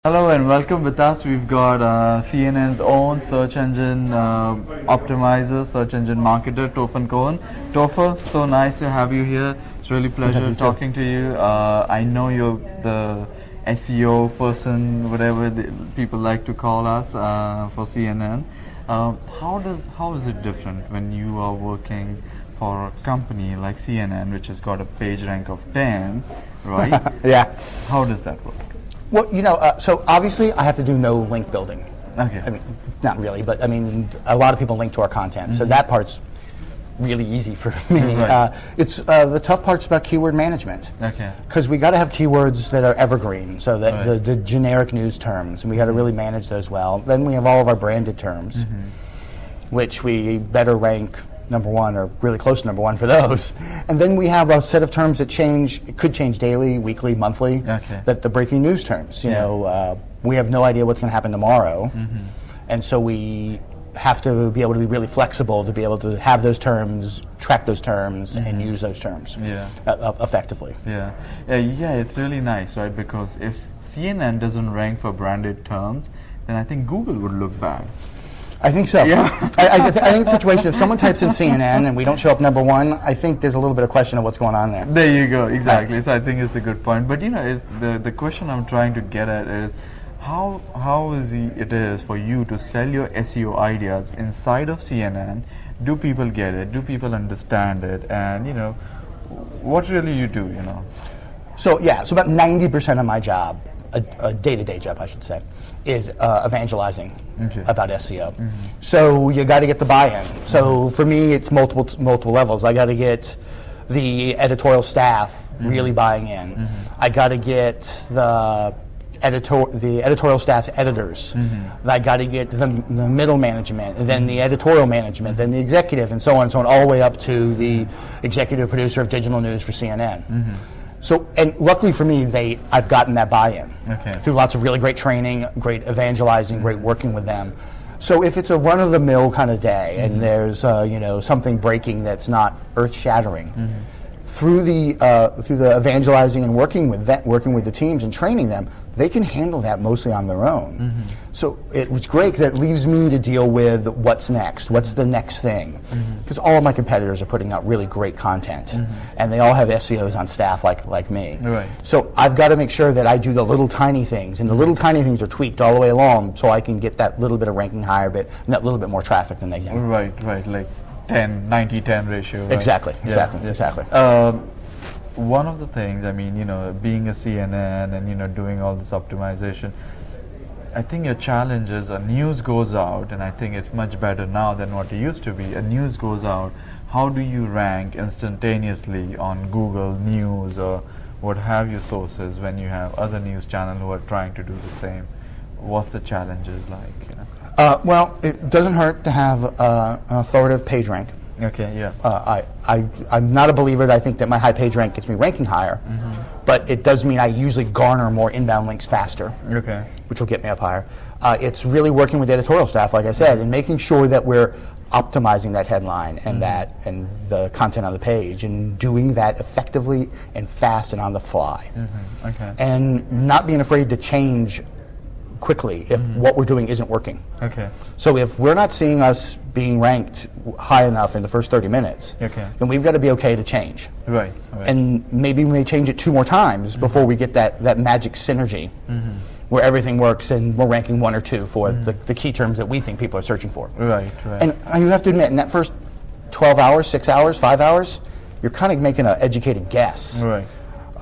Hello and welcome. With us we've got CNN's own search engine optimizer, search engine marketer, Topher Kohan. Topher, so nice to have you here. It's really pleasure talking to you. I know you're the SEO person, whatever people like to call us for CNN. How is it different when you are working for a company like CNN, which has got a page rank of 10, right? Yeah. How does that work? Well, so obviously I have to do no link building. Okay. I mean, not really, but I mean, a lot of people link to our content, so that part's really easy for me. Right. It's the tough part's about keyword management. Okay. Because we got to have keywords that are evergreen, so that Right. the generic news terms, and we got to really manage those well. Then we have all of our branded terms, which we better rank number one or really close to number one for those. And then we have a set of terms that change, it could change daily, weekly, monthly, Okay. that the breaking news terms. We have no idea what's going to happen tomorrow. And so we have to be able to be really flexible to be able to have those terms, track those terms, and use those terms effectively. Yeah, it's really nice, right? Because if CNN doesn't rank for branded terms, then I think Google would look bad. I think so. Yeah. I think the situation, if someone types in CNN and we don't show up number one, I think there's a little bit of question of what's going on there. There you go, exactly. So I think it's a good point. But it's the question I'm trying to get at is how easy it is for you to sell your SEO ideas inside of CNN. Do people get it? Do people understand it? And what really you do? So about 90% of my job, a day-to-day job I should say, is evangelizing about SEO. So you got to get the buy-in. So for me, it's multiple levels. I got to get the editorial staff really buying in. I got to get the editorial staff's editors. I got to get the middle management, and then the editorial management, then the executive, and so on, all the way up to the executive producer of digital news for CNN. So, and luckily for me, I've gotten that buy-in through lots of really great training, great evangelizing, great working with them. So if it's a run-of-the-mill kind of day, and there's something breaking that's not earth-shattering, through the evangelizing and working with the teams and training them, they can handle that mostly on their own. So it was great because it leaves me to deal with what's next, what's the next thing. Because all of my competitors are putting out really great content, and they all have SEOs on staff like me. Right. So I've got to make sure that I do the little tiny things, and the little tiny things are tweaked all the way along, so I can get that little bit of ranking higher bit and that little bit more traffic than they get. Right, like 90-10 ratio. Right? Exactly. One of the things, being a CNN and doing all this optimization, I think your challenge is a news goes out, and I think it's much better now than what it used to be. A news goes out, how do you rank instantaneously on Google News or what have you sources when you have other news channels who are trying to do the same? What's the challenges like? Well, it doesn't hurt to have an authoritative page rank. Okay, yeah. I'm not a believer that I think that my high page rank gets me ranking higher, but it does mean I usually garner more inbound links faster, which will get me up higher. It's really working with the editorial staff, like I said, and making sure that we're optimizing that headline and and the content on the page, and doing that effectively and fast and on the fly. And not being afraid to change quickly if what we're doing isn't working. So if we're not seeing us being ranked high enough in the first 30 minutes, then we've got to be okay to change. Right. And maybe we may change it 2 more times before we get that magic synergy where everything works and we're ranking 1 or 2 for the key terms that we think people are searching for. Right. And you have to admit, in that first 12 hours, 6 hours, 5 hours, you're kind of making an educated guess. Right.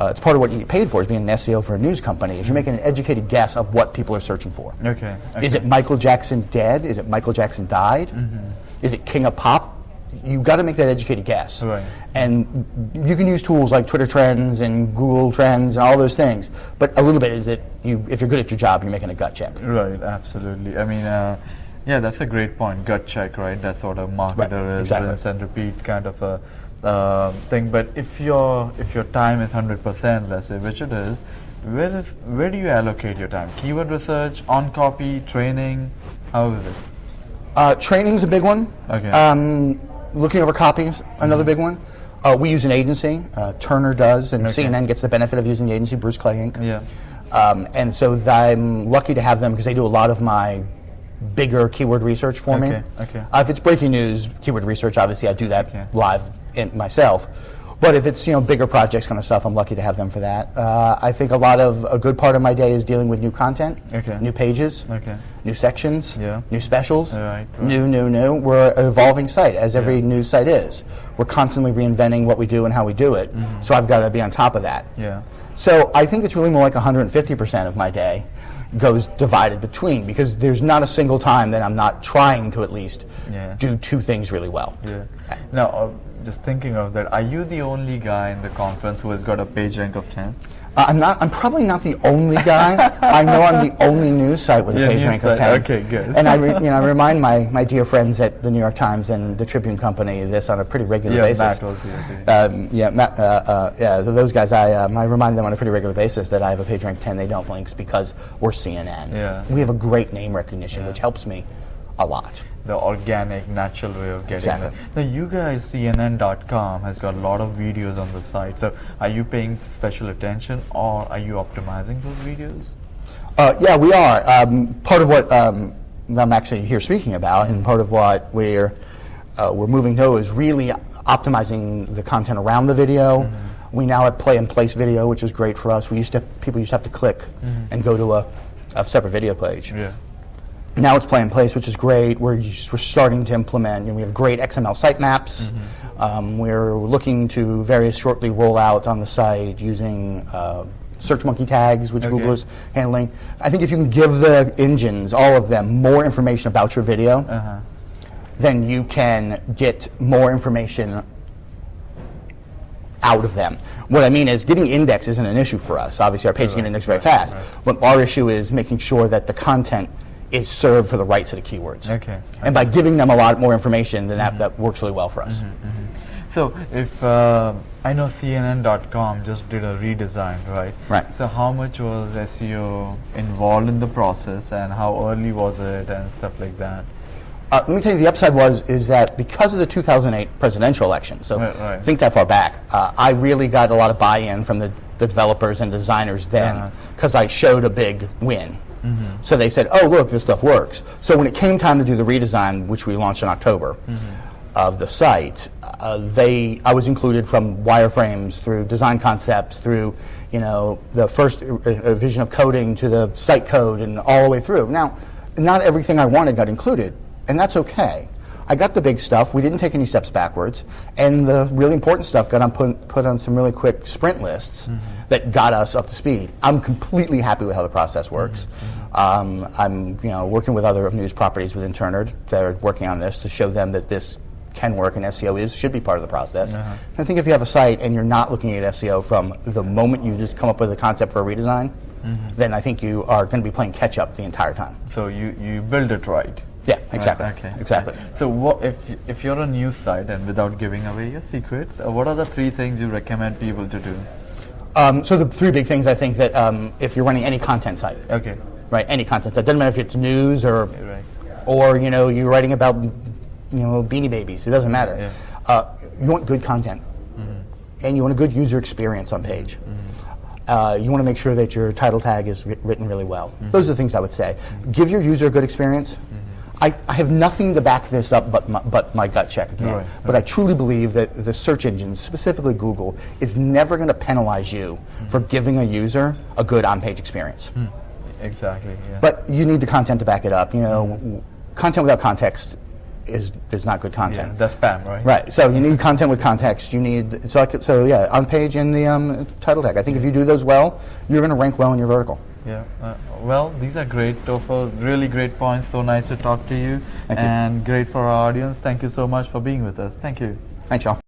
It's part of what you get paid for, is being an SEO for a news company, is you're making an educated guess of what people are searching for. Is it Michael Jackson dead? Is it Michael Jackson died? Is it King of Pop? You've got to make that educated guess. And you can use tools like Twitter Trends and Google Trends and all those things, but a little bit is that if you're good at your job, you're making a gut check. Right, absolutely. Yeah, that's a great point. Gut check, right? That's what a marketer is, rinse and repeat kind of a thing. But if your time is 100%, let's say, which it is, where do you allocate your time? Keyword research, on copy, training, how is it? Training's a big one. Looking over copies, another big one. We use an agency. Turner does, and CNN gets the benefit of using the agency, Bruce Clay Inc. And so I'm lucky to have them because they do a lot of my bigger keyword research for me. Okay. If it's breaking news, keyword research, obviously I do that live myself. But if it's bigger projects kind of stuff, I'm lucky to have them for that. I think a good part of my day is dealing with new content, new pages, new sections, new specials, new. We're an evolving site, as every news site is. We're constantly reinventing what we do and how we do it. So I've got to be on top of that. So I think it's really more like 150% of my day goes divided between, because there's not a single time that I'm not trying to at least do two things really well. Now, just thinking of that, are you the only guy in the conference who has got a page rank of 10? I'm probably not the only guy. I know I'm the only news site with a page rank of 10. Okay, good. And I remind my dear friends at the New York Times and the Tribune Company this on a pretty regular basis. Matt was here. So those guys, I remind them on a pretty regular basis that I have a page rank 10. They don't links because we're CNN. We have a great name recognition, which helps me a lot. The organic, natural way of getting it. Now, you guys, CNN.com has got a lot of videos on the site. So, are you paying special attention, or are you optimizing those videos? Yeah, we are. Part of what I'm actually here speaking about, and part of what we're moving to is really optimizing the content around the video. We now have play and place video, which is great for us. People used to have to click and go to a separate video page. Now it's play and place, which is great. We're starting to implement, we have great XML sitemaps. We're looking to very shortly roll out on the site using search monkey tags, which Google is handling. I think if you can give the engines, all of them, more information about your video, then you can get more information out of them. What I mean is getting index isn't an issue for us. Obviously our page can index very fast. But our issue is making sure that the content is served for the right set of keywords. And by giving them a lot more information, then that works really well for us. So if I know CNN.com just did a redesign, right? So how much was SEO involved in the process, and how early was it, and stuff like that? Let me tell you, the upside is that because of the 2008 presidential election, so think that far back, I really got a lot of buy-in from the developers and designers then, because I showed a big win. So they said, oh, look, this stuff works. So when it came time to do the redesign, which we launched in October, of the site, I was included from wireframes through design concepts, through the first vision of coding to the site code and all the way through. Now, not everything I wanted got included, and that's okay. I got the big stuff. We didn't take any steps backwards, and the really important stuff got put on some really quick sprint lists that got us up to speed. I'm completely happy with how the process works. I'm working with other news properties within Turner that are working on this to show them that this can work and SEO should be part of the process. I think if you have a site and you're not looking at SEO from the moment you just come up with a concept for a redesign, then I think you are going to be playing catch up the entire time. So you build it right. Yeah, exactly. Exactly. So what if you're a news site, and without giving away your secrets, what are the 3 things you recommend people to do? So the 3 big things I think that if you're running any content site, any content site, doesn't matter if it's news or you're writing about Beanie Babies, it doesn't matter. You want good content, and you want a good user experience on page. You want to make sure that your title tag is written really well. Those are the things I would say. Give your user a good experience. I have nothing to back this up but my gut check again. But I truly believe that the search engines, specifically Google, is never going to penalize you for giving a user a good on-page experience. Exactly. But you need the content to back it up. Content without context is not good content. That's spam, right? Right. So you need content with context. You need on page and the title tag. I think if you do those well, you're going to rank well in your vertical. Well, these are great, Topher. Really great points. So nice to talk to you. Thank you. And great for our audience. Thank you so much for being with us. Thank you. Thanks, y'all.